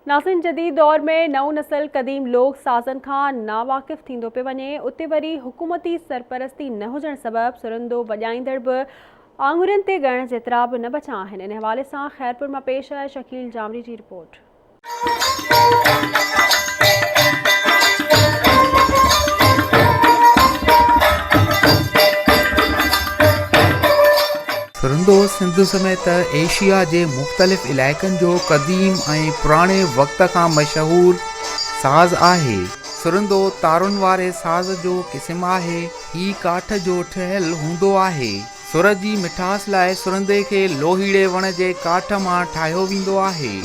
नासिन जदीद दौर में नऊ नस्ल क़दीम लोग साज़न खां नावाकिफ़ थींदो पियो वञे। उते वरी हुकूमती सरपरस्ती न हुजण सबबि सुरंदो वॼाईंदड़ बि आङुरियुनि ते ॻणण जेतिरा बि न बचा आहिनि। इन हवाले सां ख़ैरपुर मां पेश आहे शकील जामरी जी रिपोर्ट। सुरंदो सिंध समेत एशिया के मुख़्तलिफ़ इलाइक़नि जो क़दीम ऐं पुराणे वक़्त खां मशहूर साज़ आहे। सुरंदो तारुनि वारे साज़ जो क़िस्म आहे। ही काठ जो ठहियल हूंदो आहे। सुर जी मिठास लाइ सुरंदे खे लोहीड़े वण जे काठ मां ठाहियो वेंदो आहे।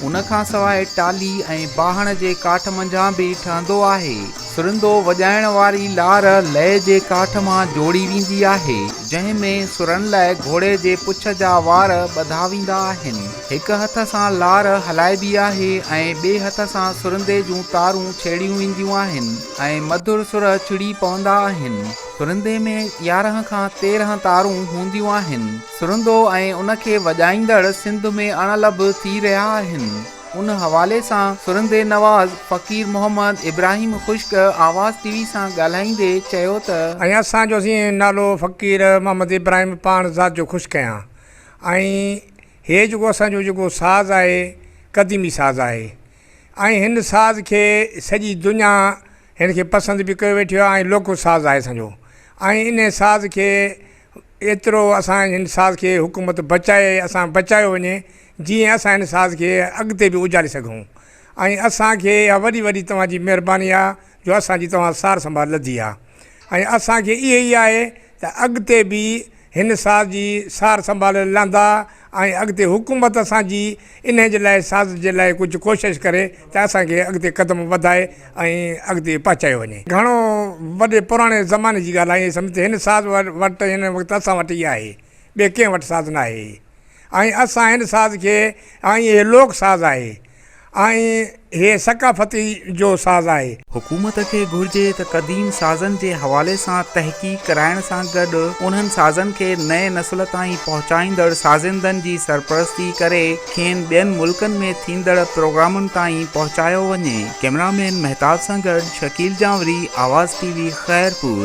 उन खां सवाइ टाली ऐं बाहण जे काठ मंझां बि ठहंदो आहे। सुरंदो वॼाइण वारी लार लय जे काठ मां जोड़ी वेंदी आहे, जंहिं में सुरनि लाइ घोड़े जे पुछ जा वार ॿधा वेंदा आहिनि। हिक हथ सां लार हलाइबी आहे ऐं ॿिए हथ सां सुरंदे जूं तारूं छेड़ियूं वेंदियूं आहिनि ऐं मधुर सुर चिड़ी पवंदा आहिनि। सुरंदे में 11 खां 13 तारूं हूंदियूं आहिनि। सुरंदो ऐं उनखे वॼाईंदड़ सिंध में अणलभ थी रहिया आहिनि। उन हवाले सां सुरंदे नवाज़ फ़कीर मोहम्मद इब्राहिम ख़ुश्क आवाज़ टीवी सां ॻाल्हाईंदे चयो त असांजो नालो फ़कीर मोहम्मद इब्राहिम पाण ज़ात जो ख़ुश्क आहियां ऐं हे जेको असांजो जेको साज़ आहे क़दीमी साज़ आहे ऐं हिन साज़ खे सॼी दुनिया हिन खे पसंदि बि कयो वेठो आहे ऐं लोको साज़ आहे असांजो। ऐं इन साज़ खे एतिरो असां हिन साज़ खे हुकूमत बचायो वञे जीअं असां हिन साज़ खे अॻिते बि उजारे सघूं। ऐं असांखे इहा वॾी वॾी तव्हांजी महिरबानी आहे जो असांजी तव्हां सार संभाल लधी आहे ऐं असांखे इहा ई आहे त अॻिते बि हिन साज़ जी सार संभाल लहंदा ऐं अॻिते हुकूमत असांजी इन जे लाइ साज़ जे लाइ कुझु कोशिशि करे त असांखे अॻिते क़दम वधाए ऐं अॻिते पहुचायो वञे। घणो वॾे पुराणे ज़माने जी ॻाल्हि आहे। सम्झ हिन साज़ वटि हिन वक़्तु असां वटि इहा आहे, ॿिए कंहिं वटि साज़ न आहे ऐं असां हिन साज़ खे ऐं इहे लोक साज़ आहे ऐं हे सकाफ़ती जो साज़ आहे। हुकूमत खे घुर्जे त क़दीम साज़नि जे हवाले सां तहक़ीक़ कराइण सां गॾु उन्हनि साज़नि खे नए नस्ल ताईं पहुचाईंदड़ साज़िंदनि जी सरपरस्ती करे खेनि ॿियनि मुल्कनि में थींदड़ प्रोग्रामनि ताईं पहुचायो वञे। कैमरामैन महताब सां गॾु शकील जामरी, आवाज़ टीवी, ख़ैरपुर।